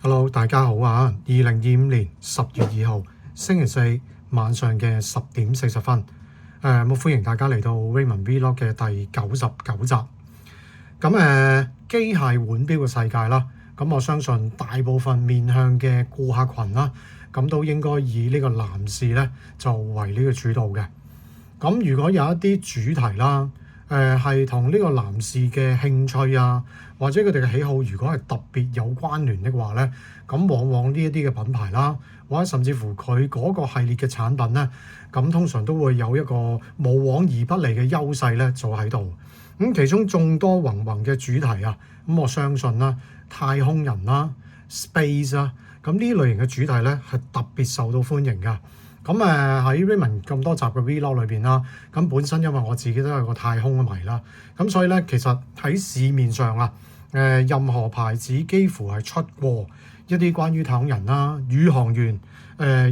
Hello，大家好啊！2025年10月2號星期四晚上嘅10點40分，咁歡迎大家嚟到 Raymond Vlog 嘅第99集。咁機械腕錶嘅世界啦，咁我相信大部分面向嘅顧客群啦，咁都應該以呢個男士咧就為呢個主導嘅。咁如果有一啲主題啦，係同呢個男士嘅興趣啊，或者佢哋嘅喜好，如果係特別有關聯的話咧，咁往往呢一啲嘅品牌啦，或者甚至乎佢嗰個系列嘅產品咧，咁通常都會有一個無往而不利嘅優勢咧，就喺度。咁其中眾多芸芸嘅主題啊，咁我相信啦，太空人啦、space 啦，咁呢類型嘅主題咧係特別受到歡迎㗎。咁喺 Raymond 咁多集嘅 Vlog 裏邊啦，咁本身因為我自己都係個太空嘅迷啦，咁所以咧其實喺市面上啊，任何牌子幾乎係出過一啲關於太空人啦、宇航員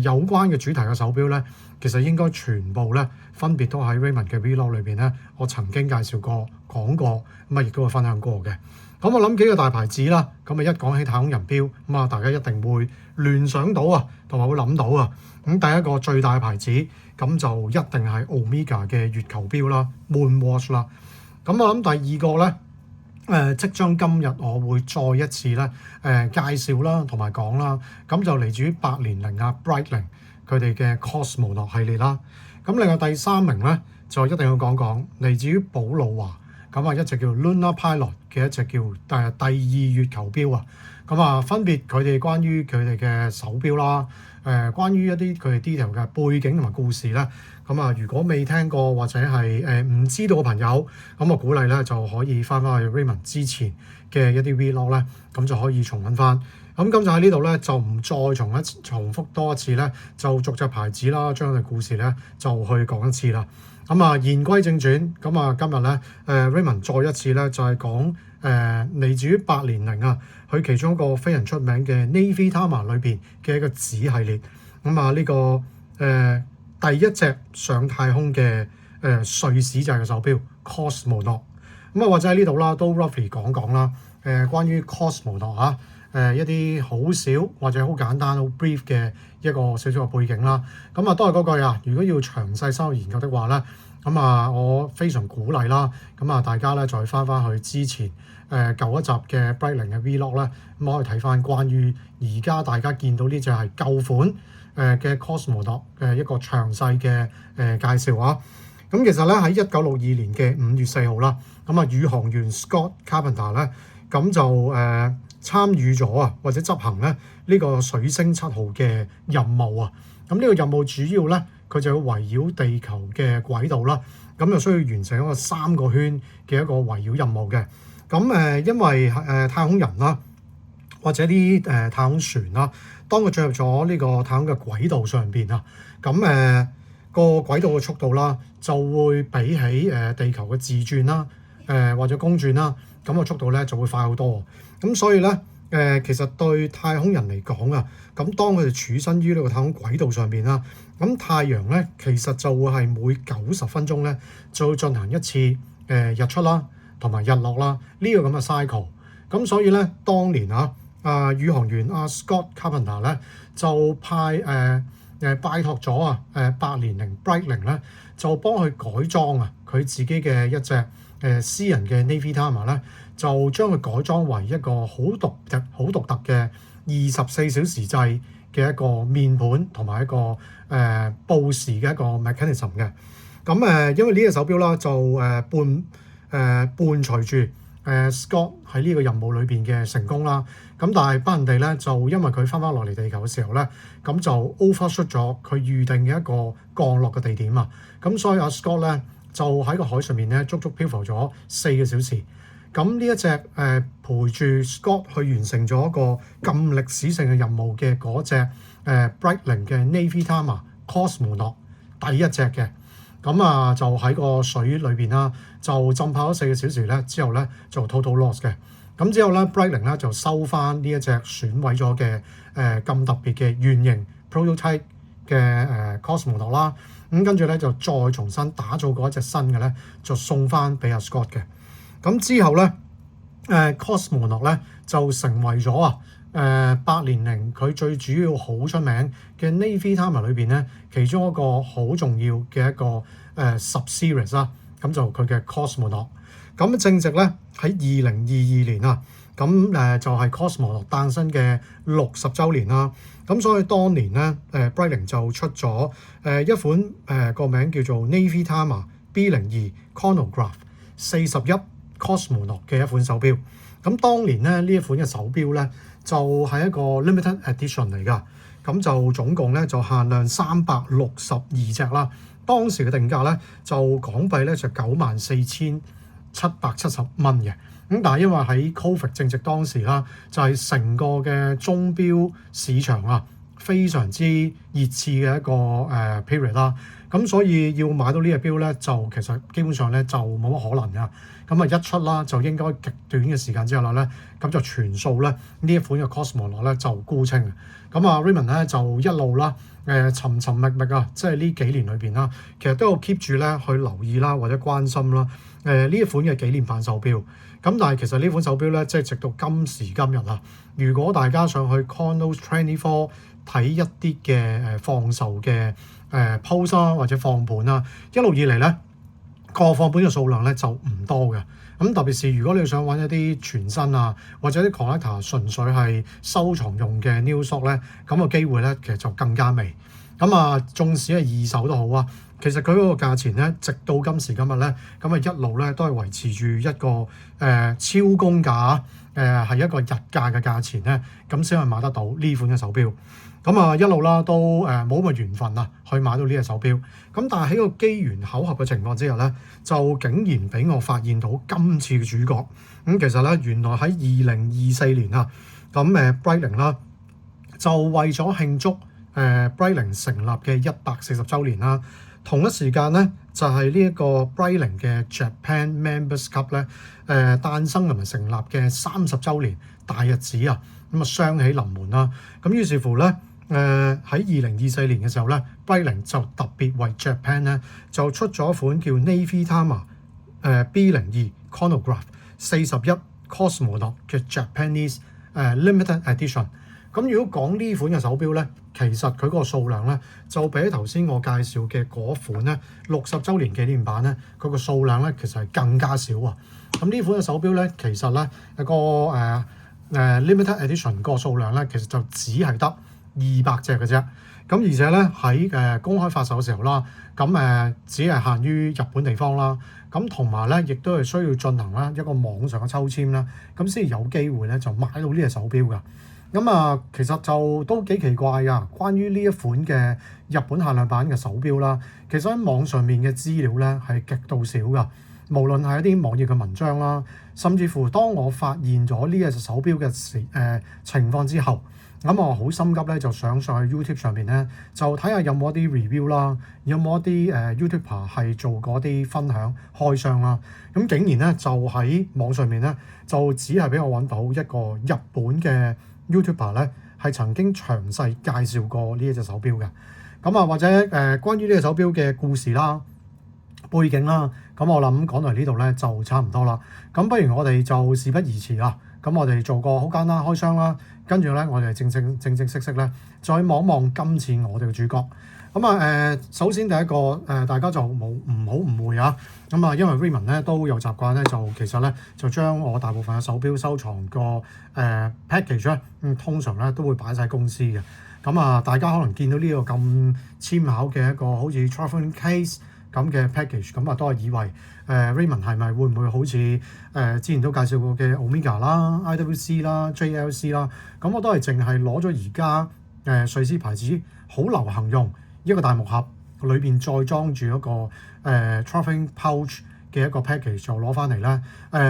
有關嘅主題嘅手錶咧，其實應該全部咧分別都喺 Raymond 嘅 Vlog 裏邊咧，我曾經介紹過、講過，咁啊亦都會分享過嘅。咁我諗幾個大牌子啦，咁啊一講起太空人錶，咁啊大家一定會聯想到啊，同埋會諗到啊。咁第一個最大嘅牌子，咁就一定係 Omega 嘅月球錶啦 ，Moonwatch 啦。咁我諗第二個咧，即將今日我會再一次咧，介紹啦，同埋講啦。咁就嚟自於百年靈啊 Breitling 佢哋嘅 Cosmonaut 系列啦。咁另外第三名咧，就一定要講講嚟自於寶路華。咁啊，一隻叫 Lunar Pilot 嘅一隻叫第二月球錶啊，咁啊分別佢哋關於佢哋嘅手錶啦，關於一啲佢哋 detail 嘅背景同埋故事咧，咁啊如果未聽過或者係唔知道嘅朋友，咁我鼓勵咧就可以翻去 Raymond 之前嘅一啲 Vlog 咧，咁就可以重溫翻。咁今集喺呢度咧就唔再重複多一次咧，就逐隻牌子啦，將佢哋故事咧就去講一次啦。咁啊言歸正傳，咁啊今日咧Raymond 再一次咧就係講嚟自於百年靈啊，佢其中一個非常出名嘅 Navy Tama 裏邊嘅一個子系列。咁啊呢個第一隻上太空嘅瑞士製嘅手錶 Cosmonaut。咁啊或者喺呢度啦都 roughly 講講啦，關於 Cosmonaut 啊。一啲好少或者好簡單好 brief 嘅一個少少嘅背景啦，咁啊都係嗰句啊，如果要詳細深入研究的話咧，咁啊我非常鼓勵啦，咁啊大家咧再翻去之前舊一集嘅 Breitling 嘅 Vlog 咧，咁可以睇翻關於而家大家見到呢隻係舊款嘅 Cosmonaut 嘅一個詳細嘅介紹啊。咁其實咧喺1962年嘅5月4號啦，咁啊宇航員 Scott Carpenter 咧，咁就參與咗啊，或者執行咧呢個水星7號嘅任務啊。咁呢個任務主要咧，佢就要圍繞地球嘅軌道啦。咁就需要完成一個3個圈嘅一個圍繞任務嘅。咁因為太空人啦，或者啲太空船啦，當佢進入咗呢個太空嘅軌道上邊啊，咁個軌道嘅速度啦，就會比起地球嘅自轉啦，或者公轉啦，咁個速度咧就會快好多。咁所以咧，其實對太空人嚟講啊，咁當佢哋處身於呢個太空軌道上邊啦，咁太陽咧其實就會係每90分鐘咧就會進行一次日出啦，同埋日落啦呢個咁嘅 cycle。咁所以咧，當年宇航員Scott Carpenter 咧就拜託咗百年靈 Breitling 咧，就幫佢改裝佢自己嘅一隻私人嘅 Navy Tama 咧，就將佢改裝為一個好獨特嘅24小時制嘅一個面盤同埋一個報時嘅一個 mechanism 嘅。咁因為呢隻手錶啦，就伴隨住Scott 喺呢個任務裏邊嘅成功啦。咁但係不幸地咧，就因為佢翻落嚟地球嘅時候咧，咁就 overshoot 咗佢預定嘅一個降落嘅地點啊。咁所以Scott 咧就喺個海上面咧足足漂浮咗4個小時。咁呢一隻陪住 Scott 去完成咗一個咁歷史性嘅任務嘅嗰隻Breitling 嘅 Navy Tama Cosmonaut 第一隻嘅，咁就喺個水裏邊啦，就浸泡咗4個小時咧，之後咧就 total loss 嘅。咁之後咧 Breitling 咧就收翻呢一隻損毀咗嘅咁特別嘅原型 prototype 嘅Cosmonaut 啦。咁跟住咧就再重新打造過一隻新嘅咧，就送翻俾Scott 嘅。咁之後咧，Cosmonaut 咧就成為咗800佢最主要好出名嘅 Navy Timer 裏邊咧，其中一個好重要嘅一個sub-series 啦，咁就佢嘅 Cosmonaut。咁正值咧喺2022年啊，咁就係 Cosmonaut 誕生嘅60週年啦。咁所以當年咧Breitling 就出咗一款個名叫做 Navy Timer B02 Chronograph 41 Cosmonaut 嘅一款手錶。咁當年咧呢一款嘅手錶咧就係一個 limited edition 嚟㗎，咁就總共咧就限量362隻啦。當時嘅定價咧就港幣咧就94,770蚊嘅。咁但係因為喺 Covid 正值當時啦，就係成個嘅鐘錶市場啊非常之熱刺嘅一個period 啦。咁所以要買到呢隻錶咧，就其實基本上咧就冇乜可能㗎。咁啊一出啦，就應該極短嘅時間之後咧，咁就全數咧呢一款嘅 Cosmonaut 咧就沽清。咁啊 Raymond 咧就一路啦尋尋覓覓啊，即係呢幾年裏邊啦，其實都有 keep 住咧去留意啦或者關心啦呢一款嘅紀念版手錶。咁但係其實呢款手錶咧，即係直到今時今日啊，如果大家上去 Chronos24睇一啲嘅放售嘅post 啦或者放盤啦，一路以嚟咧個放盤嘅數量咧就唔多嘅。咁特別是如果你想揾一啲全新啊或者啲 collector 純粹係收藏用嘅 new stock 咧，咁個機會咧其實就更加微。咁啊，縱使係二手都好啊，其實佢嗰個價錢咧，直到今時今日咧，咁啊一路咧都係維持住一個超公價係一個日價嘅價錢咧，咁先係買得到呢款嘅手錶。咁啊一路啦都冇乜緣分啊，去買到呢隻手錶。咁但係喺個機緣巧合嘅情況之下咧，就竟然俾我發現到今次嘅主角。咁其實咧原來喺2024年啊，咁Breitling啦就為咗慶祝Breitling 成立嘅140週年啦，同一時間咧就係呢一個 Breitling 嘅 Japan Members Cup 咧誕生同埋成立嘅30週年大日子啊，咁啊雙喜臨門啦。咁於是乎咧喺2024年嘅時候咧，Breitling就特別為 Japan 咧就出咗一款叫 Navy Timer B02 Chronograph 41 Cosmonaut 嘅 Japanese Limited Edition。咁如果講呢款嘅手錶咧，其實佢個數量咧就比頭先我介紹嘅嗰款咧60週年紀念版咧，佢個數量咧其實係更加少啊。咁呢款嘅手錶咧，其實咧個limited edition 個數量咧，其實就只係得200隻嘅啫。咁而且咧喺公開發售嘅時候啦，咁只係限於日本地方啦。咁同埋咧，亦都係需要進行啦一個網上嘅抽籤啦，咁先有機會咧就買到呢隻手錶㗎。咁啊，其實就都幾奇怪㗎。關於呢一款嘅日本限量版嘅手錶啦，其實喺網上面嘅資料咧係極度少㗎。無論係一啲網頁嘅文章啦，甚至乎當我發現咗呢隻手錶嘅情況之後，咁我好心急咧就上去 YouTube 上面咧就睇下有冇一啲 review 啦，有冇一啲YouTuber 係做過啲分享開箱啦。咁竟然咧就喺網上面咧就只係俾我揾到一個日本嘅YouTuber 咧係曾經詳細介紹過呢一隻手錶嘅。咁啊或者關於呢隻手錶嘅故事啦、背景啦，咁我諗講到嚟呢度咧就差唔多啦。咁不如我哋就事不宜遲啦。咁我哋做個好簡單開箱啦，跟住咧我哋正式咧再望望今次我哋嘅主角。咁啊首先第一個大家就唔好誤會啊。咁啊因為 Raymond 咧都有習慣咧，就其實咧就將我大部分嘅手錶收藏個package 咧，通常咧都會擺晒公司嘅。咁啊大家可能見到呢個咁纖巧嘅一個好似 travelling case 咁嘅 package， 咁啊都係以為Raymond 係咪會唔會好似之前都介紹過嘅 Omega 啦、IWC 啦、JLC 啦，咁我都係淨係攞咗而家瑞士牌子好流行用一個大木盒，裏邊再裝住一個travelling pouch 嘅一個 package 就攞翻嚟咧。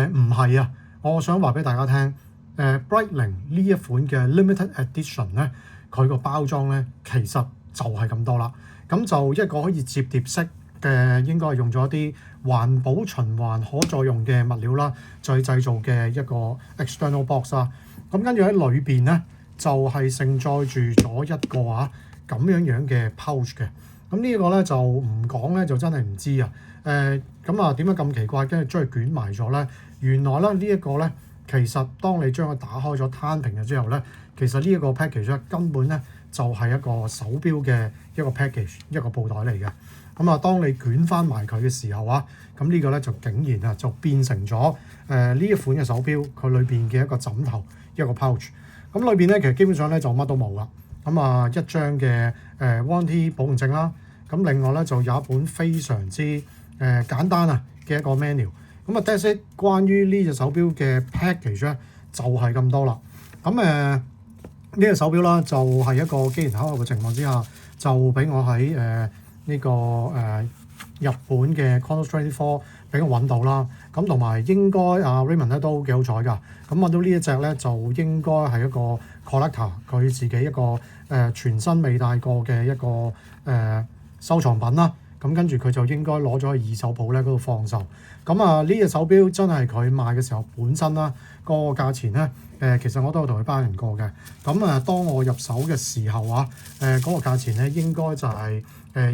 唔係啊，我想話俾大家聽，Breitling 呢一款嘅 limited edition 咧，佢個包裝咧其實就係咁多啦。咁就一個可以摺疊式嘅，應該係用咗一啲環保循環可再用嘅物料啦，再製造嘅一個 external box 啦。咁跟住喺裏邊咧，就係盛載住咗一個咁樣嘅 pouch 嘅。咁呢個咧就唔講咧就真係唔知啊。咁啊點解咁奇怪？跟住將佢捲埋咗咧？原來咧呢一個咧其實當你將佢打開咗攤平咗之後咧，其實呢一個 package 咧根本咧就係一個手錶嘅一個 package， 一個布袋嚟嘅。咁啊，當你捲翻埋佢嘅時候啊，咁呢個咧就竟然啊就變成咗呢一款嘅手錶，佢裏邊嘅一個枕頭，一個 pouch。咁裏邊咧其實基本上咧就乜都冇啦。咁啊，一張嘅warranty 保護證啦。咁另外咧就有一本非常之簡單啊嘅一個 menu。咁啊 that's it， 關於呢隻手錶嘅 package 咧就係咁多啦。咁呢隻手錶啦，就係一個機緣巧合嘅情況之下，就俾我喺呢個日本嘅 Chronos24俾我揾到啦。咁同埋應該Raymond 咧都幾好彩㗎。咁揾到呢一隻咧就應該係一個 collector 佢自己一個全新未戴過嘅一個收藏品啦。咁跟住佢就應該攞咗去二手鋪咧嗰度放售。咁呢隻手錶真係佢賣嘅時候本身啦，個價錢咧其實我都有同佢包人過嘅。咁當我入手嘅時候嗰個價錢咧應該就係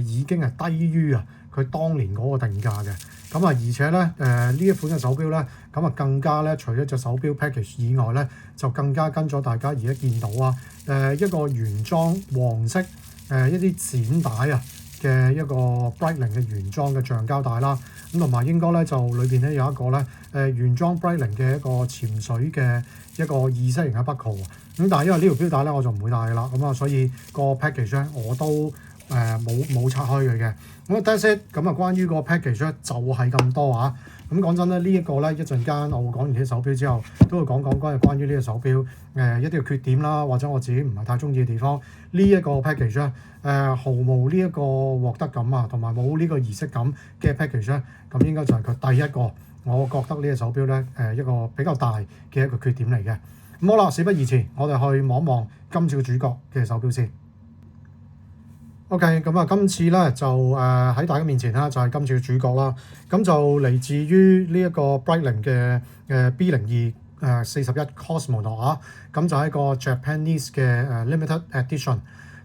已經係低於佢當年嗰個定價嘅。咁而且咧呢一款嘅手錶咧，咁更加咧除咗隻手錶 package 以外咧，就更加跟咗大家而家見到一個原裝黃色一啲剪帶嘅一個 Breitling 嘅原裝嘅橡膠帶啦。咁同埋應該咧就裏邊咧有一個咧原裝 Breitling 嘅一個潛水嘅一個意式型嘅 buckle。咁但係因為呢條錶帶咧我就唔會戴㗎啦，咁所以個 package 咧我都冇拆開佢嘅。咁that's it。咁關於個 package 咧就係咁多咁講真咧，呢一個咧一陣間我會講完呢隻手錶之後，都會講關於呢隻手錶一啲嘅缺點啦，或者我自己唔係太中意嘅地方。呢一個 package 咧毫無呢一個獲得感同埋冇呢個儀式感嘅 package 咧，咁應該就係佢第一個我覺得呢隻手錶咧一個比較大嘅一個缺點嚟嘅。咁好啦，事不宜遲，我哋去望望今次嘅主角嘅手錶先。OK， 咁今次咧就喺大家面前啦，就係今次嘅主角啦。咁就嚟自於呢一個 Breitling 嘅B02 41 Cosmonaut咁就係一個 Japanese 嘅limited edition。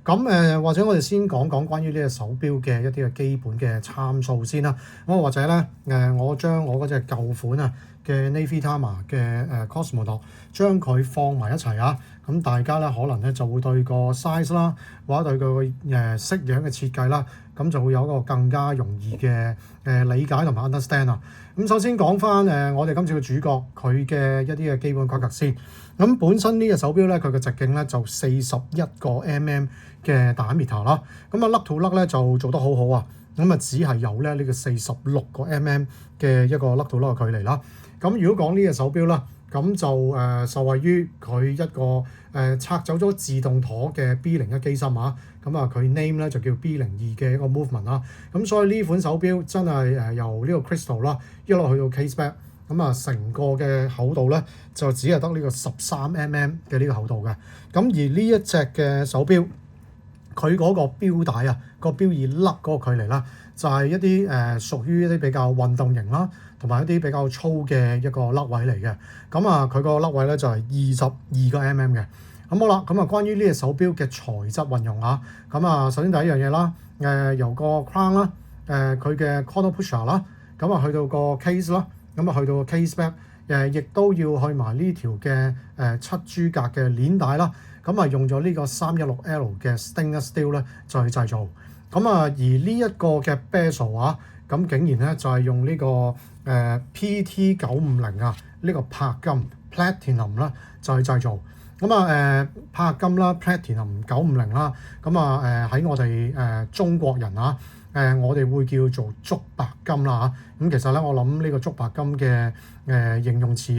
咁或者我哋先講講關於呢隻手錶嘅一啲嘅基本嘅參數先啦。咁或者咧我將我嗰隻舊款嘅 Navy Tama 嘅Cosmonaut 將佢放埋一齊咁大家咧可能咧就會對個 size 啦，或者對佢式樣嘅設計啦，咁就會有一個更加容易嘅理解同埋 understand。咁首先講翻我哋今次嘅主角佢嘅一啲嘅基本規格先。咁本身呢隻手錶咧，佢嘅直徑咧就41個 mm 嘅 diameter 啦。咁粒to 粒咧就做得好好咁只係有咧呢個46個 mm 嘅一個粒to 粒嘅距離啦。咁如果講呢隻手錶啦，咁就受惠於佢一個拆走咗自動舵嘅 B01 機芯咁佢 name 咧就叫 B02 嘅一個 movement 咁所以呢款手錶真係由呢個 crystal 啦一路去到 case back，成個嘅厚度咧就只係得呢個13 mm 嘅呢個厚度嘅。咁而呢一隻嘅手錶，佢嗰個錶帶個錶耳粒嗰個距離啦，就係一啲屬於一啲比較運動型啦，同埋一啲比較粗嘅一個粒位嚟嘅。咁佢個粒位咧就係22個 mm 嘅。咁好啦，關於呢隻手錶嘅材質運用首先第一樣嘢啦，由個 crown 啦，佢嘅 corner pusher 啦，去到個 case 啦，去到個 case back，亦都要去埋呢條嘅7G 格嘅鏈帶啦。用咗呢個316L 嘅 stainless steel 咧，就去製造。而呢一個嘅 bezel 竟然咧就係用呢個PT950呢個鉑金 platinum 啦，就去製造。鉑金啦 platinum 950啦，喺我哋中國人我哋會叫做竹白金啦咁其實咧我諗呢個竹白金嘅形容詞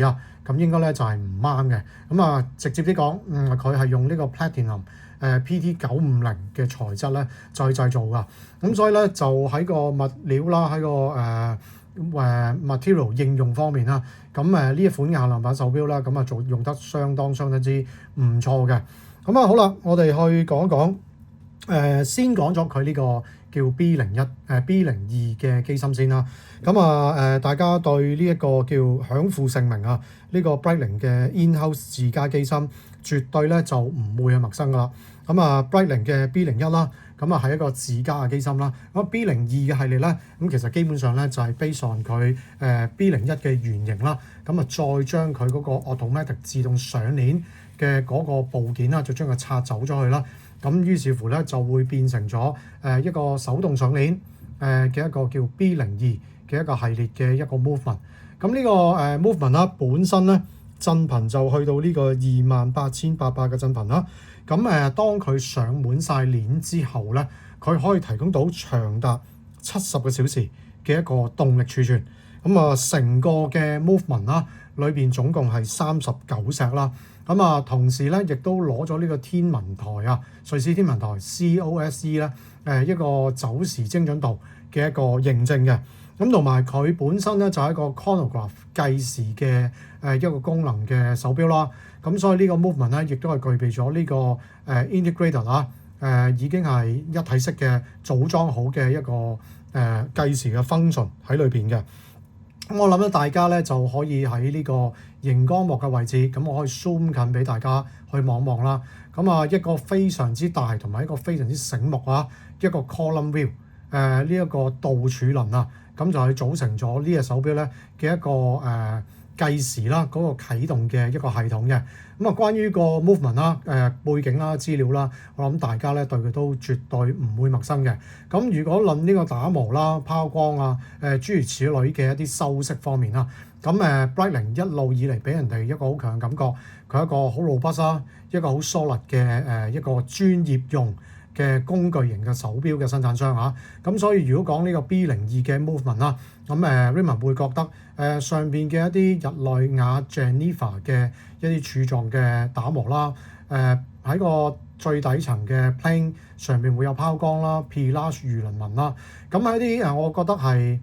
咁應該咧就係唔啱嘅。直接啲講，佢係用呢個 platinum PT950嘅材質咧再製造㗎。咁所以咧就喺個物料啦，喺個material 應用方面咁呢一款嘅限量版手錶啦，做用得相當之唔錯嘅。好啦，我哋去講一講先講咗佢呢個叫 B02 嘅機芯先啦。咁大家對呢一個叫享負盛名啊，呢個 Breitling 嘅 in-house 自家機芯絕對咧就唔會係陌生噶啦。Breitling 嘅 B01 啦，係一個自家嘅機芯啦。B02 嘅系列咧，其實基本上咧就係 base on 佢B01 嘅原型啦。再將佢嗰個 automatic 自動上鏈嘅嗰個部件啦，就將佢拆走咗去啦。於是乎咧就會變成咗一個手動上鏈嘅一個叫 B02嘅一個系列嘅一個 movement。呢個movement 啦，本身咧震頻就去到呢個28,800嘅震頻啦。當佢上滿晒鏈之後咧，佢可以提供到長達70個小時嘅一個動力儲存。成個嘅 movement 啦，裏邊總共係39石啦。同時咧，亦都攞咗呢個天文台啊，瑞士天文台 COSE 咧，一個走時精準度嘅一個認證嘅。同埋佢本身咧就係一個 chronograph 計時嘅一個功能嘅手錶啦。所以呢個 movement 咧，亦都係具備咗呢個integrated 啦，已經係一體式嘅組裝好嘅一個計時嘅 function 喺裏邊嘅。我諗咧，大家咧就可以喺呢個熒光幕嘅位置，我可以 zoom 近俾大家去望望啦。一個非常之大同埋一個非常之醒目啊，一個 column wheel 呢一個倒儲輪啊，就係組成咗呢隻手錶咧嘅一個計時啦，嗰個啟動嘅一個系統嘅。關於個 movement 啦、背景啦、資料啦，我諗大家咧對佢都絕對唔會陌生嘅。如果論呢個打磨啦、拋光啊、諸如此類嘅一啲修飾方面啦，Breitling 一路以嚟俾人哋一個好強嘅感覺，佢係一個好 robust 啦，一個好 solid 嘅一個專業用嘅工具型嘅手錶嘅生產商嚇。所以如果講呢個 B02 嘅 movement 啦，Raymond 會覺得上邊嘅一啲日內瓦 Geneva 嘅一啲柱狀嘅打磨啦，喺個最底層嘅 plane 上邊會有拋光啦、Pilage 魚鱗紋啦，喺啲我覺得係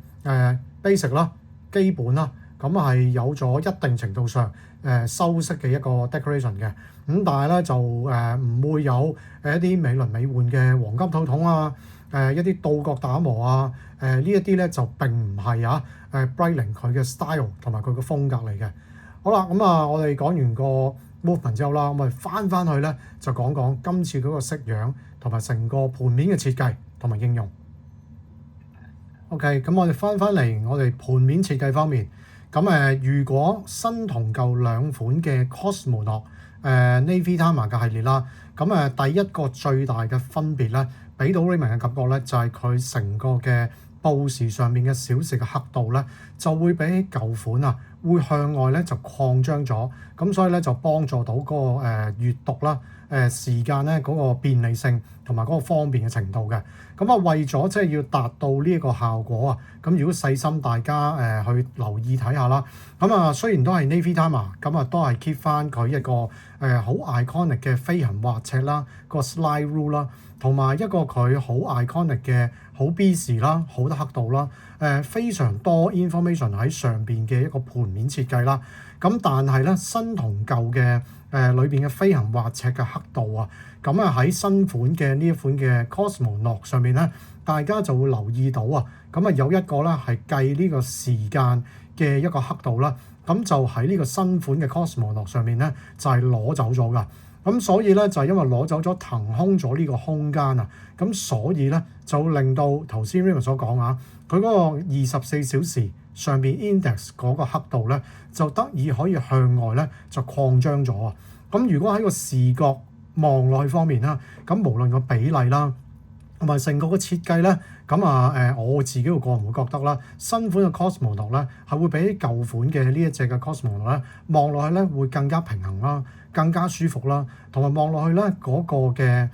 basic 啦、基本啦，係有咗一定程度上修飾嘅一個 decoration 嘅。但係咧就唔會有一啲美輪美奐嘅黃金套筒啊，一啲倒角打磨啊，呢一啲咧就並唔係Breitling 佢嘅 style 同埋佢嘅風格嚟嘅。好啦，我哋講完個 movement 之後啦，我哋翻去咧就講講今次嗰個式樣同埋成個盤面嘅設計同埋應用。OK，我哋翻嚟我哋盤面設計方面，如果新同舊兩款嘅 Cosmonaut Navy Timer 嘅系列啦，第一個最大嘅分別咧，俾到 Raymond 嘅感覺咧，就係佢成個嘅報時上面嘅小時嘅刻度咧，就會比起舊款啊，會向外咧就擴張咗，所以咧就幫助到嗰個閱讀啦、時間咧嗰個便利性同埋嗰個方便嘅程度嘅。為咗即係要達到呢一個效果啊，如果細心大家去留意睇下啦，雖然都係 Navy Timer，都係 keep 翻佢一個好 iconic 嘅飛行滑尺啦，個 slide rule 啦，同埋一個佢好 iconic 嘅好 busy 啦，好多刻度啦，非常多 information 喺上邊嘅一個盤面設計啦。但係咧新同舊嘅裏邊嘅飛行滑尺嘅刻度啊，喺新款嘅呢一款嘅 Cosmonaut 上面咧，大家就會留意到啊，有一個咧係計呢個時間嘅一個刻度啦，就喺呢個新款嘅 Cosmonaut 上面咧就係攞走咗㗎。所以咧就係因為攞走咗騰空咗呢個空間啊，所以咧就令到頭先 Raymond 所講啊，佢嗰個24小時上邊 index 嗰個刻度咧就得以可以向外咧就擴張咗啊。如果喺個視覺望落去方面啦，無論個比例啦同埋成個嘅設計咧，我自己個人會覺得啦，新款嘅 Cosmonaut 咧係會比舊款嘅呢一隻嘅 Cosmonaut 咧望落去咧會更加平衡啦，更加舒服啦，同埋望落去咧嗰個嘅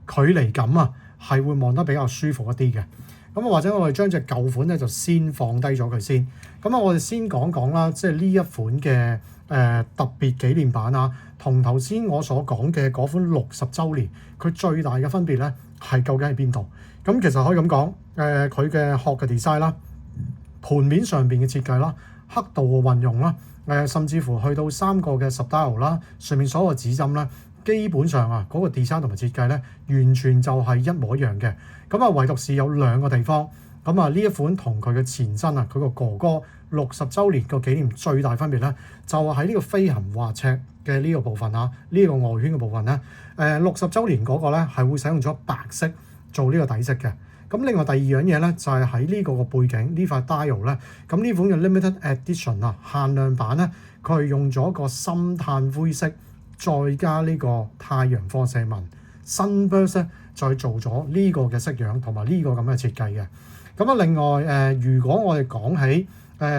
距離感啊係會望得比較舒服一啲嘅。或者我哋將隻舊款咧就先放低咗佢先。我哋先講講啦，即係呢一款嘅特別紀念版啊，同頭先我所講嘅嗰款60週年，佢最大嘅分別咧係究竟喺邊度？其實可以咁講，佢嘅殼嘅 design 啦，盤面上邊嘅設計啦，刻度嘅運用啦，甚至乎去到3個嘅 subdial 啦，上面所有嘅指針咧，基本上啊嗰個 design 同埋設計咧，完全就係一模一樣嘅。咁啊，唯獨是有兩個地方。咁啊，呢一款同佢嘅前身啊，佢個哥哥60週年個紀念最大分別咧，就係喺呢個飛行滑尺嘅呢個部分啊，呢個外圈嘅部分咧。60週年嗰個咧係會使用咗白色做呢個底色嘅。咁另外第二樣嘢咧就係喺呢個背景呢塊 dial 咧，咁呢款嘅 limited edition 啊限量版咧，佢係用咗個深炭灰色，再加呢個太陽放射紋 sunburst 咧，再做咗呢個嘅式樣同埋呢個咁嘅設計嘅。咁啊，另外如果我哋講起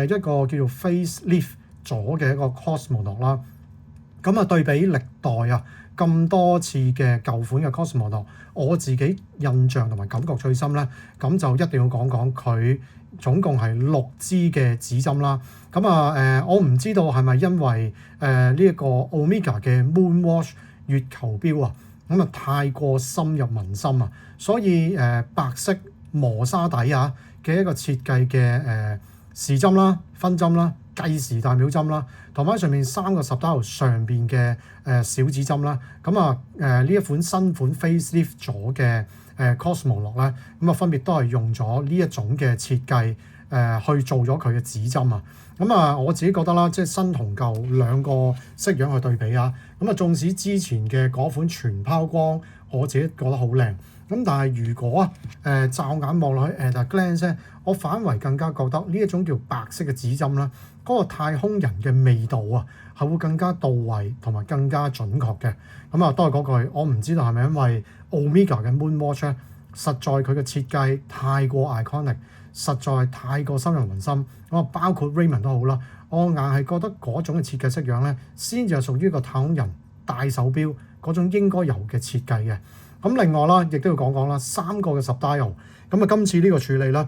一個叫做 facelift 咗嘅一個 Cosmonaut 啦，咁啊對比歷代啊咁多次嘅舊款嘅 Cosmonaut，我自己印象同埋感覺最深咧，咁就一定要講講佢總共係6支嘅指針啦。咁啊我唔知道係咪因為呢一個 Omega 嘅 Moonwatch 月球標啊，咁啊太過深入民心啊，所以白色磨砂底啊嘅一個設計嘅時針啦、分針啦、計時大秒針啦，同埋上面3個10 上邊嘅小指針啦。咁啊呢一款新款 facelift 咗嘅Cosmonaut咧，咁啊分別都係用咗呢一種嘅設計去做咗佢嘅指針啊。咁啊我自己覺得啦，即係新同舊兩個式樣去對比啊。咁啊縱使之前嘅嗰款全拋光，我自己覺得好靚。咁但係如果驟眼望落去 at a glance 咧，我反為更加覺得呢一種叫白色嘅指針啦，嗰個太空人嘅味道啊，係會更加到位同埋更加準確嘅。咁啊，都係嗰句，我唔知道係咪因為 Omega 嘅 Moonwatch 咧，實在佢嘅設計太過 iconic，實在太過深入民心。咁啊，包括 Raymond 都好啦，我硬係覺得嗰種嘅設計式樣咧，先至係屬於一個太空人戴手錶嗰種應該有嘅設計嘅。咁另外啦，亦都要講講啦，3個嘅10 dial，咁啊今次呢個處理啦，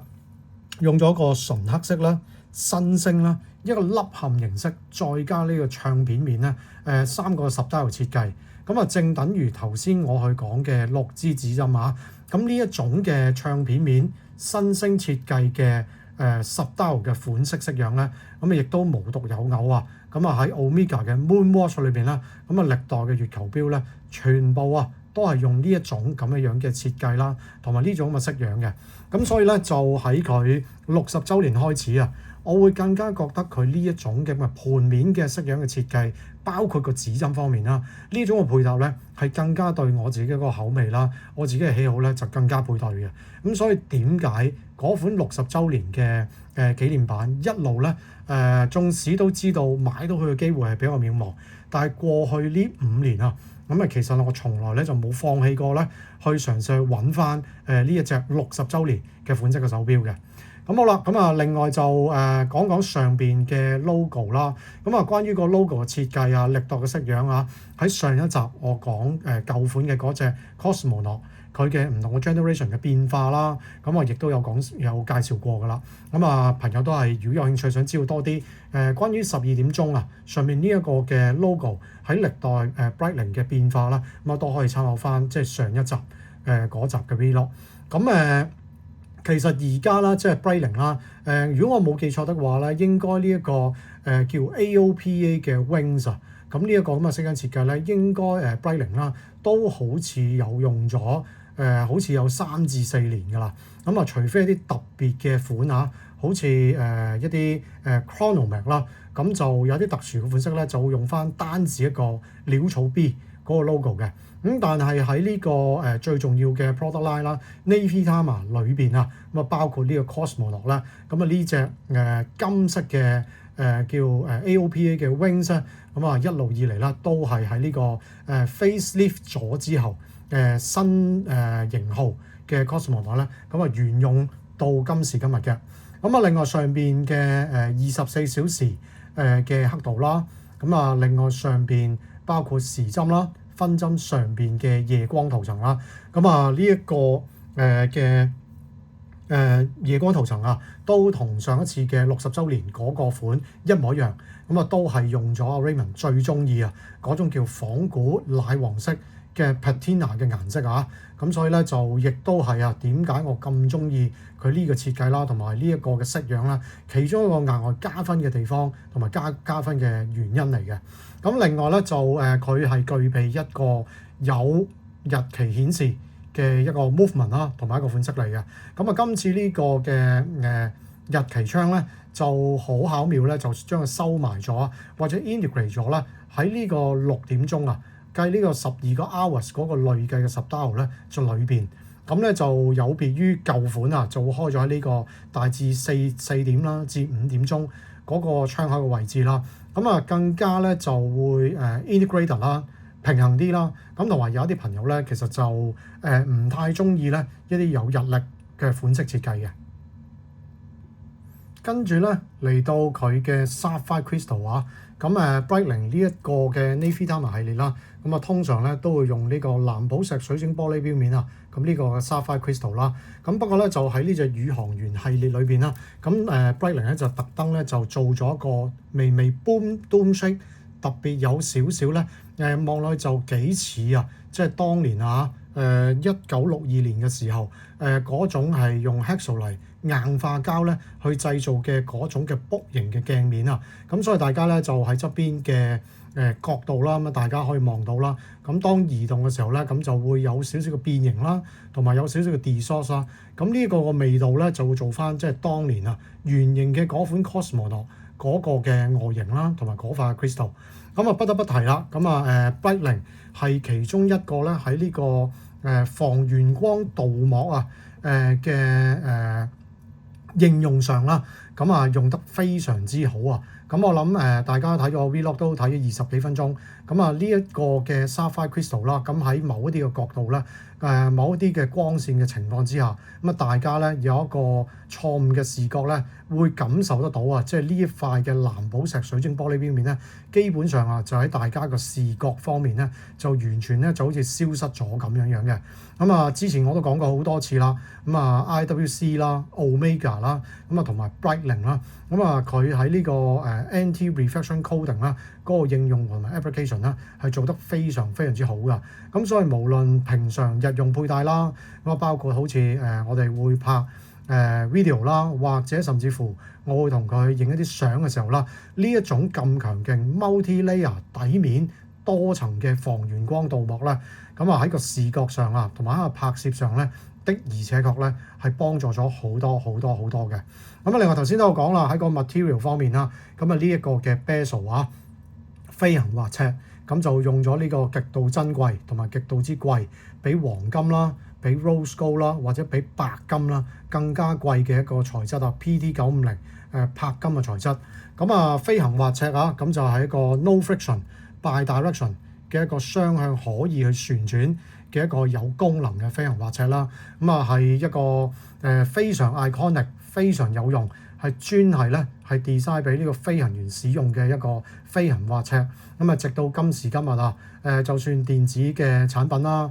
用咗個純黑色啦、新星啦、一個凹陷形式，再加呢個唱片面咧，3個10 dial 設計，咁啊正等於頭先我去講嘅6支指針啊。咁呢一種嘅唱片面新星設計嘅10 dial 嘅款式式樣咧，咁啊亦都無獨有偶啊。咁啊喺 Omega 嘅 Moonwatch 裏邊咧，咁啊歷代嘅月球錶咧，全部啊〜都係用呢一種咁樣樣嘅設計啦，同埋呢種咁嘅式樣嘅。咁所以咧，就喺佢60週年開始啊，我會更加覺得佢呢一種嘅盤面嘅式樣嘅設計，包括個指針方面啦，呢種嘅配搭咧係更加對我自己嗰個口味啦，我自己嘅喜好咧就更加配對嘅。咁所以點解嗰款60週年嘅紀念版一路咧縱使都知道買到佢嘅機會係比較渺茫，但係過去呢5年啊。咁啊，其實我從來咧就冇放棄過咧，去嘗試去揾翻呢一隻60週年嘅款式嘅手錶嘅。咁好啦，咁啊另外就講講上邊嘅 logo 啦。咁啊關於個 logo 嘅設計啊、歷代嘅式樣啊，喺上一集我講舊款嘅嗰隻 Cosmonaut，佢嘅唔同嘅 generation 嘅變化啦，咁我亦都有介紹過㗎啦。咁啊朋友都係如果有興趣想知道多啲關於12點鐘啊上面呢一個嘅 logo 喺歷代Breitling 嘅變化啦，咁啊都可以參考翻即係上一集嗰集嘅 Vlog。咁其實而家啦，即係 Breitling 啦，如果我冇記錯的話咧，應該呢一個叫 AOPA 嘅 Wings 啊，咁呢一個咁嘅色系設計咧，應該Breitling啦都好似有用咗好似有3至4年㗎啦。咁啊，除非一啲特別嘅款啊，好似一啲Chronomag 啦，咁就有啲特殊嘅款式咧，就會用翻單止一個潦草 B 嗰個 logo 嘅。咁但係喺呢個最重要嘅 product line 啦 Navy Tama 裏邊啊，咁啊包括呢個 Cosmonaut 啦，咁啊呢隻金色嘅叫AOPA 嘅 Wings 咧，咁啊一路以嚟啦都係喺呢個facelift 咗之後新型號嘅 Cosmonaut 咧，咁啊沿用到今時今日嘅。咁啊另外上邊嘅24小時嘅刻度啦，咁啊另外上邊包括時針啦。分針上邊嘅夜光塗層啦，咁啊呢一個嘅夜光塗層啊，都同上一次嘅60週年嗰個款一模一樣，咁啊都係用咗 Raymond 最中意啊嗰種叫仿古奶黃色嘅 Patina 嘅顏色啊，咁所以咧就亦都係啊點解我咁中意佢呢個設計啦，同埋呢一個嘅式樣啦，其中一個額外加分嘅地方同埋加分嘅原因嚟嘅。咁另外咧就佢係具備一個有日期顯示嘅一個 movement 啦，同埋一個款式嚟嘅。咁啊，今次呢個嘅日期窗咧就好巧妙咧，就將佢收埋咗，或者 integrate 咗啦喺呢個6點鐘啊，計呢個12個 hours 嗰個累計嘅10 dial 咧就裏邊。咁咧就有別於舊款啊，就會開咗喺呢個大致4點啦至5點鐘嗰個窗口嘅位置啦。咁啊更加咧就會integrate 啦，平衡啲啦。咁同埋有一啲朋友咧，其實就唔太中意咧一啲有日曆嘅款式設計嘅。跟住咧嚟到佢嘅 Sapphire Crystal 啊，咁Breitling 呢一個嘅 Navy Diamond 系列啦，咁啊通常咧都會用呢個藍寶石水晶玻璃錶面啊，咁呢個 Sapphire Crystal 啦，咁不過咧就喺呢隻宇航員系列裏邊啦，咁Breitling 咧就特登咧就做咗一個微微 dome shape， 特別有少少咧望落去就幾似啊，即係當年啊1962年嘅時候嗰種係用 Hexolite硬化膠咧去製造嘅嗰種嘅卜形嘅鏡面啊，咁所以大家咧就喺側邊嘅角度啦，咁大家可以望到啦。咁當移動嘅時候咧，咁就會有少少嘅變形啦，同埋有少少嘅 distort 啦。咁呢個個味道咧就會做翻即係當年啊圓形嘅嗰款 Cosmonaut 嗰個嘅外形啦，同埋嗰塊 crystal。咁啊不得不提啦，咁啊Breitling 係其中一個咧喺呢個防眩光鍍膜啊嘅應用上啦，咁啊用得非常之好啊！咁我諗大家睇個 Vlog 都睇咗20幾分鐘，咁啊呢一個嘅 Sapphire Crystal 啦，咁喺某一啲嘅角度咧，某一啲嘅光線嘅情況之下，咁啊大家咧有一個錯誤嘅視覺咧，會感受得到啊！即係呢一塊嘅藍寶石水晶玻璃錶面咧，基本上啊就喺大家個視覺方面咧，就完全咧就好似消失咗咁樣嘅。咁啊之前我都講過好多次啦，咁啊 IWC 啦、Omega 啦，咁啊同埋 Breitling 啦，咁啊佢喺呢個anti-reflection coating 啦嗰個應用同埋 application 啦係做得非常非常之好噶。咁所以無論平常日用佩戴啦，咁啊包括好似我哋會拍video 啦，或者甚至乎我會同佢影一啲相嘅時候啦，呢一種咁強勁 multi-layer 底面多層嘅防眩光鍍膜咧，咁啊喺個視覺上啊，同埋喺個拍攝上咧，的而且確咧係幫助咗好多嘅。咁啊，另外頭先都有講啦，喺個 material 方面啦，咁啊呢一個嘅 bezel 啊，飛行滑尺，咁就用咗呢個極度珍貴同埋極度之貴，比黃金啦、比 rose gold 啦或者比白金啦更加貴嘅一個材質啊 PT950鉑金嘅材質。咁啊飛行滑尺啊，咁就係一個 no friction bi-direction 嘅一個雙向可以去旋轉嘅一個有功能嘅飛行滑尺啦。咁啊係一個非常 iconic、非常有用，係專係咧係 design 俾呢個飛行員使用嘅一個飛行滑尺。咁啊直到今時今日啊，就算電子嘅產品啦、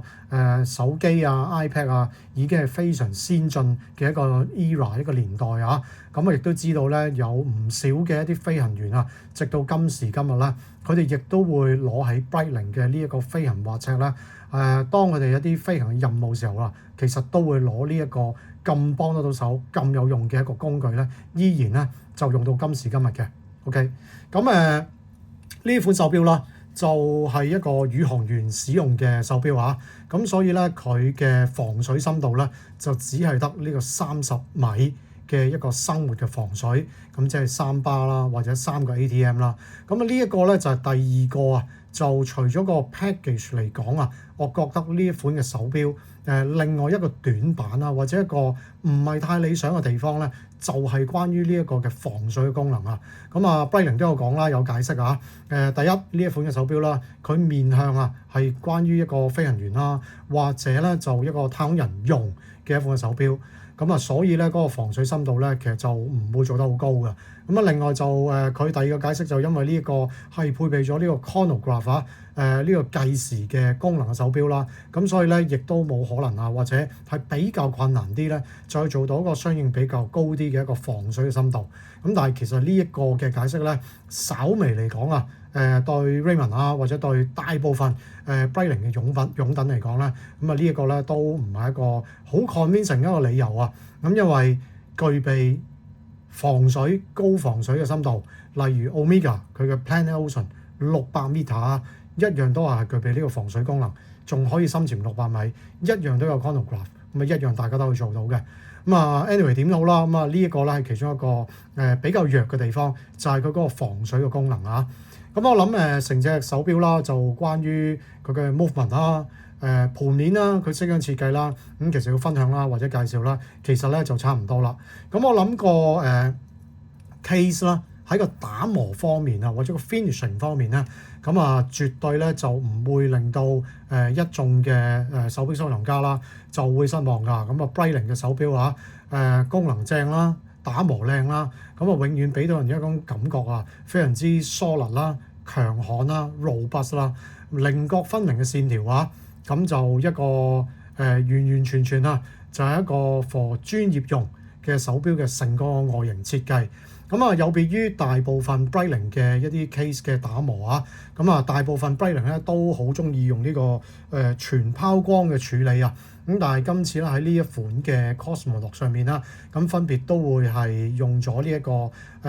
手機啊、iPad 啊，已經係非常先進嘅一個 era 一個年代啊。咁啊亦都知道咧，有唔少嘅一啲飛行員啊，直到今時今日咧，佢哋亦都會攞起 Breitling 嘅呢一個飛行滑尺咧。當佢哋一啲飛行嘅任務時候啦，其實都會攞呢一個咁幫得到手、咁有用嘅一個工具咧，依然咧就用到今時今日嘅。OK， 咁呢款手錶啦，就係一個宇航員使用嘅手錶啊。咁所以咧，佢嘅防水深度咧，就只係得呢個30米嘅一個生活嘅防水，咁即係3巴啦，或者3個 ATM 啦。咁呢一個咧就係第二個啊。就除咗個 package 嚟講啊，我覺得呢一款嘅手錶另外一個短板啊，或者一個唔係太理想嘅地方咧，就係關於呢一個嘅防水嘅功能啊。咁啊 Breitling 都有講啦，有解釋啊。第一呢一款嘅手錶啦，佢面向啊係關於一個飛行員啦，或者咧就一個太空人用嘅一款嘅手錶。咁啊所以咧嗰個防水深度咧其實就唔會做得好高嘅。咁啊另外就佢第二個解釋就因為呢一個係配備咗呢個 chronograph 呢個計時嘅功能嘅手錶啦，咁所以咧亦都冇可能或者係比較困難啲咧，再做到一個相應比較高啲嘅一個防水嘅深度。咁但係其實呢一個嘅解釋咧，稍微嚟講對 Raymond 或者對大部分Breitling 嘅擁躉嚟講咧，咁呢一個咧都唔係一個好 convincing 一個理由咁因為具備高防水嘅深度，例如 Omega 佢嘅 Planet Ocean 600 meter 一樣都係具備呢個防水功能，仲可以深潛600米，一樣都有 chronograph， 咁一樣大家都可以做到嘅。anyway 點都好啦，呢一個咧係其中一個比較弱嘅地方，就係佢嗰個防水嘅功能咁我諗成隻手錶啦，就關於佢嘅 movement 盤鏈啦，佢識樣設計啦，咁其實要分享啦或者介紹啦，其實咧就差唔多啦。咁我諗個case 啦，喺個打磨方面或者個 finishing 方面咧，咁絕對咧就唔會令到一眾嘅手錶收藏家啦就會失望㗎。咁Breitling嘅手錶功能正啦，打磨靚啦，咁永遠俾到人一種感覺非常之 solid 啦、強悍啦、robust 啦、稜角分明嘅線條咁就一個完完全全就係一個 for 專業用嘅手錶嘅成個外形設計。有別於大部分 Breitling 嘅一啲 case 嘅打磨大部分 Breitling 咧都好中意用呢個全拋光嘅處理咁但係今次咧喺呢一款嘅 Cosmonaut 上面咁分別都會係用咗呢一個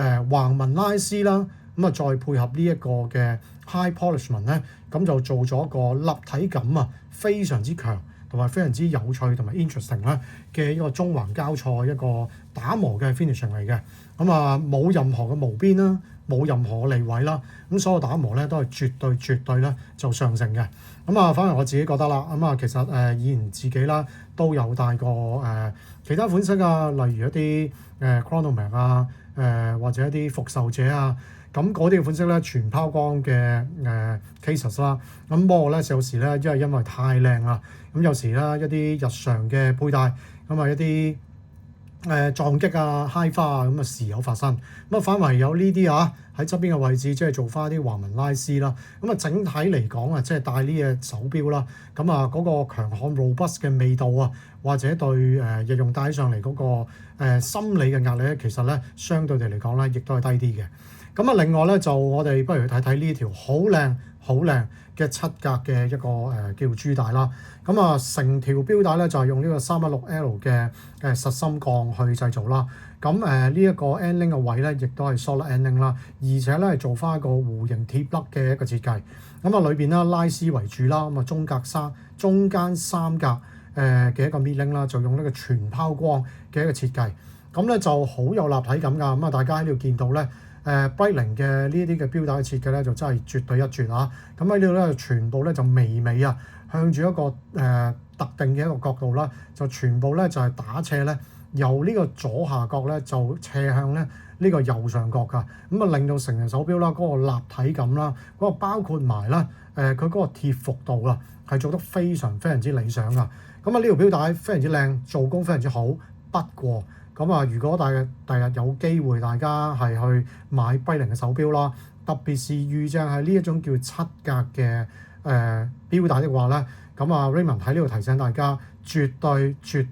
橫紋拉絲啦，再配合呢一個嘅 high polishment 咧，咁就做咗個立體感非常之強，同埋非常之有趣同埋 interesting 嘅一個中環交錯一個打磨嘅 finishing 嚟嘅。冇任何嘅毛邊啦，冇任何嘅利位啦，咁所有打磨咧都係絕對咧就上乘嘅。反而我自己覺得啦，其實以前自己啦都有戴過其他款式例如一啲Chronomer或者一啲復仇者咁嗰啲嘅款式咧全拋光嘅cases啦。不過咧有時咧因為太靚啦，咁有時咧一啲日常嘅佩戴一啲撞擊揩花咁時有發生。反為有呢啲喺側邊嘅位置，即係做翻啲橫紋拉絲啦。整體嚟講即係戴呢隻手錶啦。嗰個強悍 robust 嘅味道或者對日用戴上嚟嗰個心理嘅壓力咧，其實咧相對地嚟講咧，亦都係低啲嘅。另外咧就我哋不如睇睇呢條好靚嘅7格嘅一個叫珠帶啦。成條錶帶咧就係用呢個 316L 嘅實心鋼去製造啦。呢一個 end link 嘅位咧，亦都係 solid end link 啦，而且咧係做翻一個弧形貼粒嘅一個設計。裏邊咧拉絲為主啦，中間3格嘅一個 mid link 啦，就用呢個全拋光嘅一個設計。咧就好有立體感㗎。大家喺呢度見到咧。Breitling 嘅呢啲嘅錶帶嘅設計咧，就真係絕對一絕喺呢度咧，全部咧就微向住一個特定嘅一個角度啦，就全部咧就係打斜咧，由呢個左下角咧就斜向咧呢個右上角㗎。令到成人手錶啦嗰個立體感啦，嗰個包括埋啦佢嗰個貼服度係做得非常之理想㗎。呢條錶帶非常之靚，做工非常之好，不過。如果第日有機會，大家係去買Breitling嘅手錶啦，特別是遇正係呢一種叫7格嘅錶帶的話咧，Raymond 喺呢度提醒大家，絕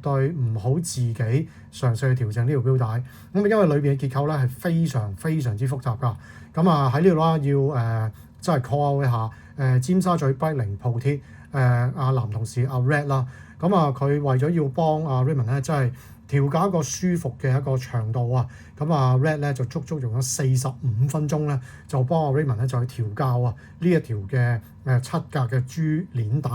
對唔好自己嘗試去調整呢條錶帶。因為裏邊嘅結構咧係非常之複雜㗎。喺呢度啦，要真係 call out 一下尖沙咀Breitling鋪貼男同事Red 啦。佢為咗要幫Raymond 咧，真係調校一個舒服嘅一個長度Red 咧就足用咗45分鐘咧，就幫Raymond 咧就去調校呢一條嘅7格嘅珠鏈帶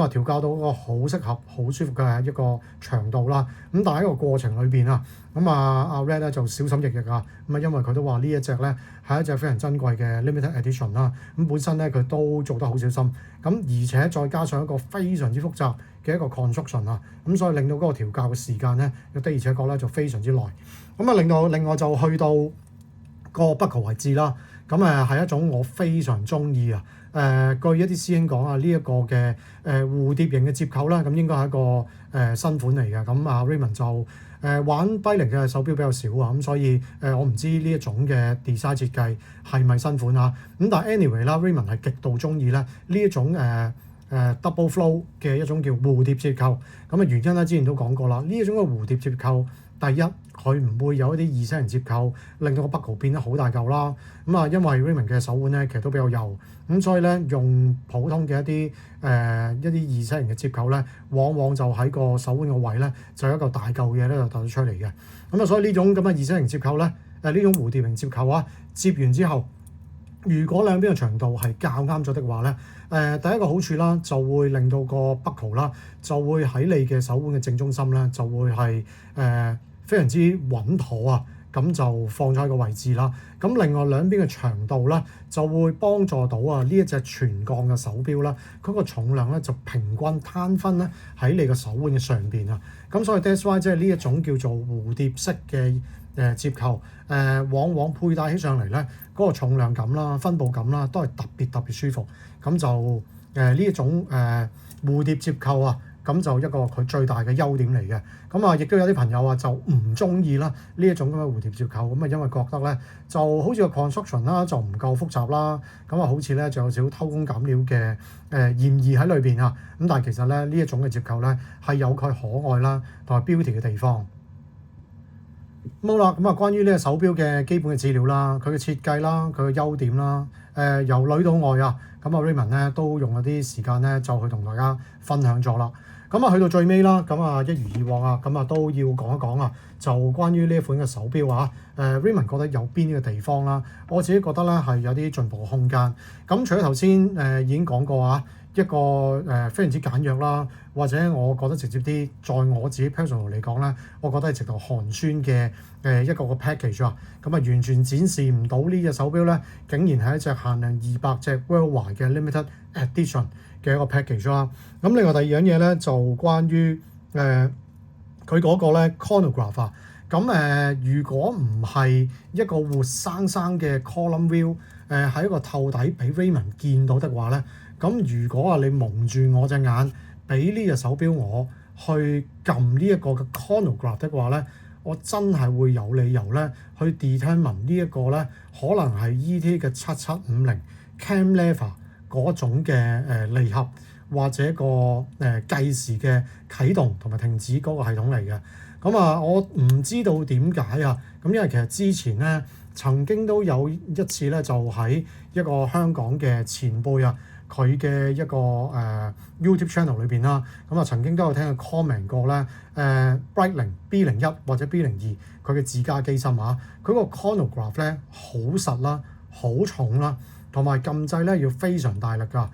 調校到一個好適合、好舒服嘅一個長度啦。但係喺個過程裏邊Red 咧就小心翼翼因為佢都話呢一隻咧係一隻非常珍貴嘅 limited edition 啦。本身咧佢都做得好小心，而且再加上一個非常之複雜嘅一個 construction 所以令到嗰個調校嘅時間咧，的而且確咧就非常之耐。另外就去到個 buckle 位置啦，係一種我非常中意據一啲師兄講啊，呢一個嘅蝴蝶形嘅接扣啦，咁應該係一個新款嚟嘅。咁啊 Raymond 就玩 Breitling 嘅手錶比較少啊，咁所以我唔知呢一種嘅 design 設計係咪新款啊。咁但係 anyway 啦 ，Raymond 係極度中意咧呢一種double flow 嘅一種叫蝴蝶接扣。咁原因咧之前都講過啦，呢一種嘅蝴蝶接扣，第一佢唔會有一啲異星人接扣，令到個 buckle 變得好大嚿啦。因為 Raymond 嘅手腕咧其實都比較幼，咁所以咧用普通嘅一啲異星人嘅接扣咧，往往就喺個手腕個位咧就有一嚿大嚿嘢咧就突咗出嚟嘅。咁所以呢種咁嘅異星人接扣咧，呢種蝴蝶形接扣啊，接完之後，如果兩邊嘅長度係較啱咗的話咧，第一個好處啦，就會令到個 buckle 啦，就會喺你嘅手腕嘅正中心咧，就會係非常之穩妥啊，咁就放咗喺個位置啦。咁另外兩邊嘅長度咧，就會幫助到啊呢一隻全鋼嘅手錶啦，佢個重量咧就平均攤分咧喺你個手腕嘅上邊啊。咁所以 that's why 即係呢一種叫做蝴蝶式嘅接扣，往往佩戴起上嚟咧，嗰個重量感啦、分佈感啦，都係特別舒服。咁就呢一種蝴蝶接扣啊，咁就一個佢最大嘅優點嚟嘅。咁亦都有啲朋友啊就唔中意啦呢一種咁嘅蝴蝶接扣，咁因為覺得咧就好似個 construction 啦就唔夠複雜啦，咁好似咧就有少少偷工減料嘅嫌疑喺裏邊啊。咁但係其實咧呢一種嘅接扣咧係有佢可愛啦同埋 beauty 嘅地方。好啦，咁關於呢個手錶嘅基本嘅資料啦，佢嘅設計啦，佢嘅優點啦，由裏到外啊，咁Raymond 咧都用咗啲時間咧就去同大家分享咗啦。咁去到最尾啦，咁一如以往啊，咁都要講一講啊，就關於呢一款嘅手錶啊，Raymond 覺得有邊啲嘅地方啦，我自己覺得咧係有啲進步嘅空間。咁除咗頭先已經講過啊，一個非常之簡約啦，或者我覺得直接啲，在我自己 personal 嚟講咧，我覺得係直頭寒酸嘅一個 package 啊，咁完全展示唔到呢隻手錶咧，竟然係一隻限量200隻 worldwide 嘅 limited edition 嘅一個 package 啦。咁另外第二樣嘢咧就關於佢嗰個咧 chronograph 啊。咁如果唔係一個活生生嘅 column view，喺一個透底俾 Raymond 見到的話咧，咁如果你蒙住我隻眼，俾呢隻手錶我去撳呢一個嘅 chronograph 的話咧，我真係會有理由咧去 determine 呢一個咧可能係 ET 嘅7750 cam lever 嗰種嘅離合或者個計時嘅啟動同埋停止嗰個系統嚟嘅。咁我唔知道點解啊。咁因為其實之前咧曾經都有一次咧，就喺一個香港嘅前輩啊，佢嘅一個YouTube channel 裏邊啦，咁曾經都有聽佢 comment 過咧Breitling B01 或者 B02佢嘅自家機芯啊，佢個 chronograph 咧好實啦，好重啦，同埋撳掣咧要非常大力㗎。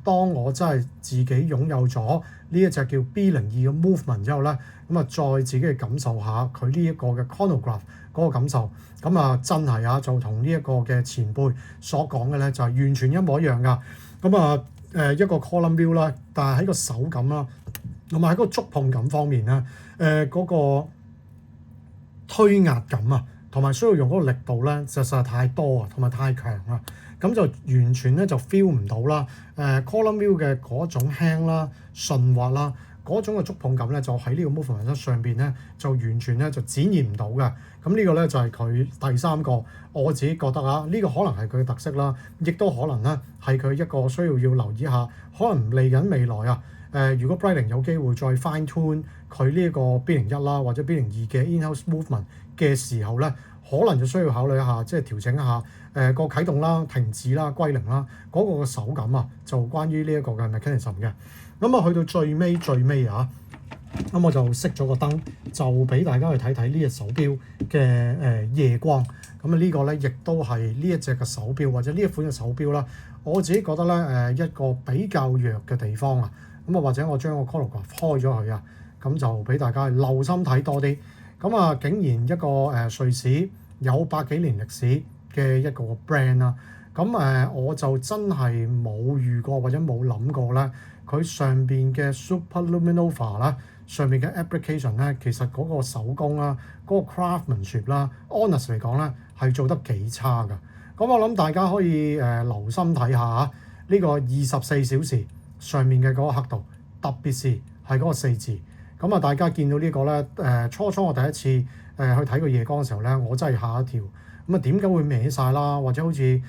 當我真係自己擁有咗呢一隻叫 B02嘅 movement 之後咧，再自己去感受下佢呢一個嘅 chronograph 嗰個感受，真係就同呢一個嘅前輩所講嘅咧就係完全一模一樣㗎。一個 column view 啦，但係喺個手感啦，同埋喺個觸碰感方面咧，嗰個推壓感啊，同埋需要用嗰個力度咧，實在太多啊，同埋太強啦。咁就完全咧就 feel 唔到啦。column view 嘅嗰種輕啦、順滑啦，嗰種嘅觸碰感咧，就喺呢個 movement 上邊咧，就完全咧就展現唔到嘅。咁呢個咧就係佢第三個，我自己覺得呢個可能係佢嘅特色啦，亦都可能咧係佢一個需要留意一下。可能嚟緊未來啊，如果 Breitling 有機會再 fine tune 佢呢一個 B01啦或者 B02嘅 in-house movement 嘅時候咧，可能就需要考慮一下，即係調整一下個啟動啦、停止啦、歸零啦嗰個嘅手感啊，就關於呢一個嘅 mechanism 嘅。去到最尾啊，我就熄咗個燈，就俾大家去睇睇呢隻手錶嘅夜光。呢個咧亦都係呢一隻嘅手錶或者呢一款嘅手錶啦，我自己覺得咧一個比較弱嘅地方啊。或者我將個 chronograph 開咗佢啊，咁就俾大家留心睇多啲。竟然一個瑞士有100幾年歷史嘅一個 brand 啦，我就真係冇遇過或者冇諗過咧，佢上邊嘅 Superluminova 啦，上面嘅 application 咧，其實嗰個手工啦、嗰個 craftsmanship 啦 ，honest 嚟講咧係做得幾差㗎。咁我諗大家可以留心睇下呢個24小時上面嘅嗰個刻度，特別是係嗰個4字。咁啊，大家見到呢個咧初我第一次去睇個夜光嘅時候咧，我真係嚇一跳。咁啊，點解會歪晒啦？或者好似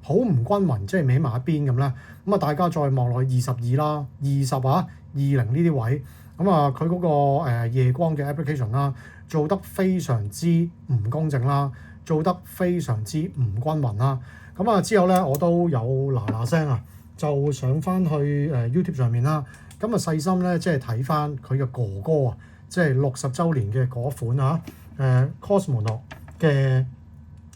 好唔均勻，即係歪埋一邊咁咧？咁啊，大家再望落去22啦、20啊、20呢啲位，咁啊，佢嗰個夜光嘅 application 啦，做得非常之唔公正啦，做得非常之唔均勻啦。咁啊，之後咧我都有嗱聲啊，就上翻去YouTube 上面啦。咁啊，細心咧即係睇翻佢嘅哥哥啊，即係60週年嘅嗰款啊，Cosmonaut 嘅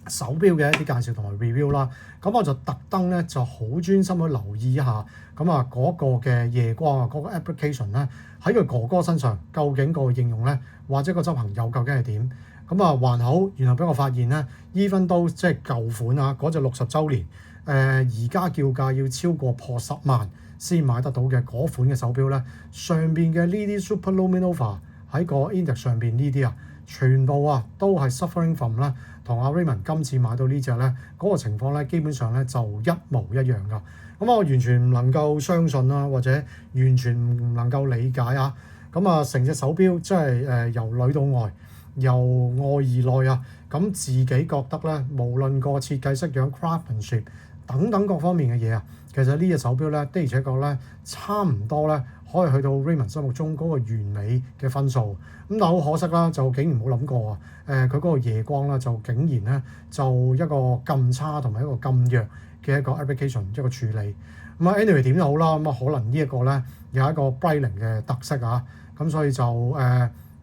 手錶嘅一啲介紹同埋 review 啦。咁我就特登咧就好專心去留意一下，咁啊嗰個嘅夜光啊，嗰個 application 咧喺佢哥哥身上究竟個應用咧或者個執行又究竟係點？咁啊還好，然後俾我發現咧 even 都即係舊款啊，嗰隻60週年而家叫價要超過破10萬先買得到嘅嗰款嘅手錶咧，上邊嘅呢啲 Super Luminova 喺個 index 上邊呢啲啊，全部啊都係 suffering from 啦，同阿 Raymond 今次買到呢隻咧嗰個情況咧，基本上咧就一模一樣噶。咁我完全唔能夠相信啦，或者完全唔能夠理解啊。咁啊，成隻手錶即係由裏到外，由外而內啊，咁自己覺得咧，無論個設計式樣、craftsmanship 等等各方面嘅嘢啊，其實呢隻手錶咧的而且確咧差唔多咧，可以去到 Raymond 心目中嗰個完美嘅分數。咁但係好可惜啦，就竟然冇諗過啊！佢嗰個夜光啦，就竟然咧就一個咁差同埋一個咁弱嘅一個 application 一個處理。咁啊 anyway 點都好啦，咁啊可能呢一個咧有一個 Breitling 嘅特色啊，咁所以就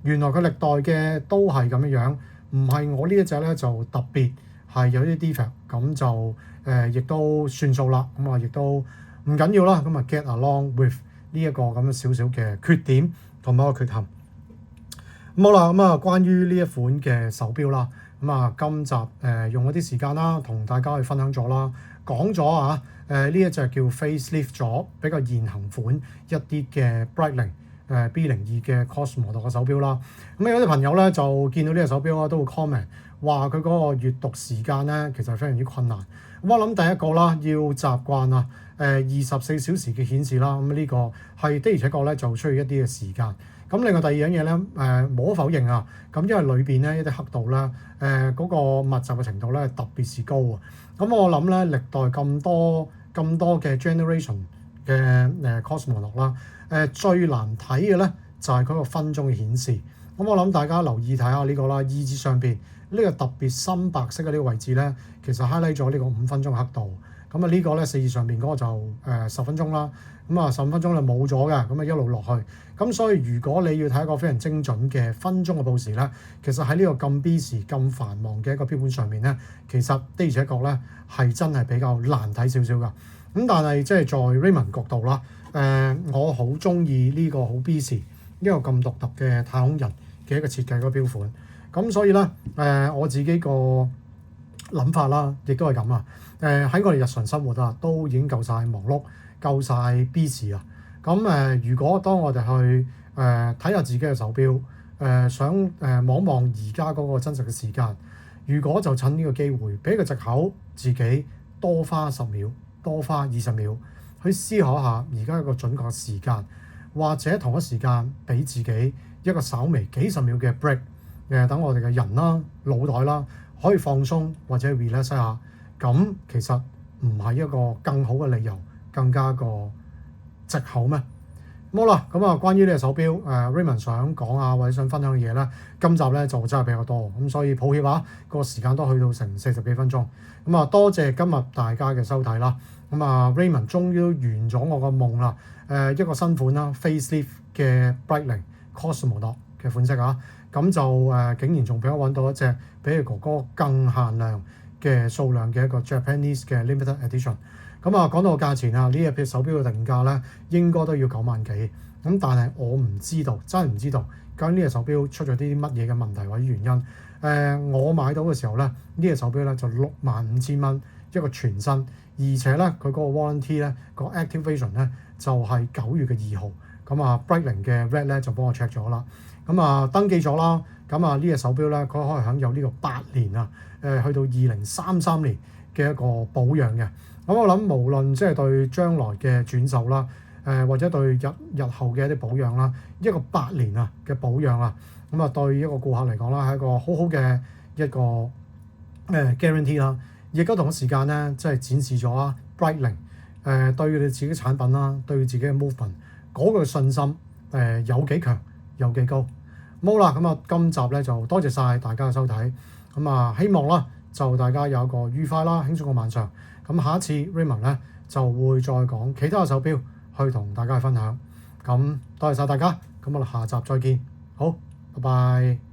原來佢歷代嘅都係咁樣樣，唔係我呢一隻咧就特別係有啲 defect，咁就亦都算數啦，咁啊亦都唔緊要啦，咁啊 get along with 呢一個咁樣少少嘅缺點同埋個缺陷。咁好啦，咁啊關於呢一款嘅手錶啦，咁啊今集用咗啲時間啦，同大家去分享咗啦，講咗啊呢一隻叫 facelift 咗比較現行款一啲嘅 Breitling B02嘅 Cosmonaut 嘅手錶啦。咁有啲朋友咧就見到呢隻手錶啊，都會 comment 話佢嗰個閱讀時間咧其實非常之困難。咁我諗第一個啦，要習慣啊24小時嘅顯示啦，咁呢個係的而且確咧就需要一啲嘅時間。咁另外第二樣嘢咧無可否認啊，咁因為裏邊咧一啲黑度咧嗰個密集嘅程度咧特別是高啊。咁我諗咧歷代咁多嘅 generation 嘅Cosmonaut 啦，最難睇嘅咧就係佢個分鐘嘅顯示。咁我諗大家留意睇下呢個啦，二字上邊呢個特別深白色嘅呢個位置咧，其實 highlight 咗呢個5分鐘黑度。咁啊呢個咧4字上邊嗰個就10分鐘啦。咁啊15分鐘就冇咗嘅，咁啊一路落去。咁所以如果你要睇一個非常精準嘅分鐘嘅報時咧，其實喺呢個咁 busy 咁繁忙嘅一個標本上面咧，其實的而且確咧係真係比較難睇少少㗎。咁但係即係在 Raymond 角度啦，我好中意呢個好 busy 呢個咁獨特嘅太空人嘅一個設計嗰個標款。咁所以咧我自己個諗法啦，亦都係咁啊。喺我哋日常生活啊，都已經夠晒忙碌，夠晒 busy 啊。咁如果當我哋去睇下自己嘅手錶，想望望而家嗰個真實嘅時間，如果就趁呢個機會，俾個藉口自己多花10秒，多花20秒去思考下而家一個準確嘅時間，或者同一時間俾自己一個稍微幾十秒嘅 break，等我哋嘅人啦、腦袋啦可以放鬆或者 relax 一下。咁其實唔係一個更好嘅理由，更加個藉口咩？好啦，咁啊，關於呢隻手錶，Raymond 想講啊，或者想分享嘅嘢咧，今集咧就真係比較多，咁所以抱歉啊，個時間都去到成40幾分鐘。咁啊，多謝今日大家嘅收睇啦。咁啊 ，Raymond 終於完咗我個夢啦。一個新款啦 ，facelift 嘅 Breitling Cosmonaut 嘅款式啊，咁就竟然仲俾我揾到一隻比佢哥哥更限量嘅數量嘅一個 Japanese 嘅 limited edition。咁啊，講到個價錢啊，呢一隻手錶嘅定價咧應該都要9萬幾。咁但係我唔知道，真係唔知道究竟呢隻手錶出咗啲乜嘢嘅問題或者原因。我買到嘅時候咧，呢隻手錶咧就65,000蚊一個全新，而且咧佢嗰個 warranty 咧個 activation 咧就係9月嘅2號。咁啊 Breitling 嘅 Red 咧就幫我 check 咗啦。咁啊登記咗啦。咁啊呢隻手錶咧佢可以享有呢個8年啊，去到2033年嘅一個保養嘅。咁我諗無論即係對將來嘅轉售啦，或者對日後嘅一啲保養啦，一個8年啊嘅保養啊，咁啊對一個顧客嚟講啦，係一個好好嘅一個guarantee 啦，亦都同一時間咧，即係展示咗Breitling 對佢哋自己產品啦，對自己嘅 movement 嗰個信心有幾強有幾高。好啦，咁啊今集咧就多謝晒大家嘅收睇，咁啊希望啦就大家有一個愉快啦輕鬆嘅晚上。咁下一次 Raymond 咧就會再講其他嘅手錶去同大家分享。咁多謝晒大家，咁我哋下集再見，好，拜拜。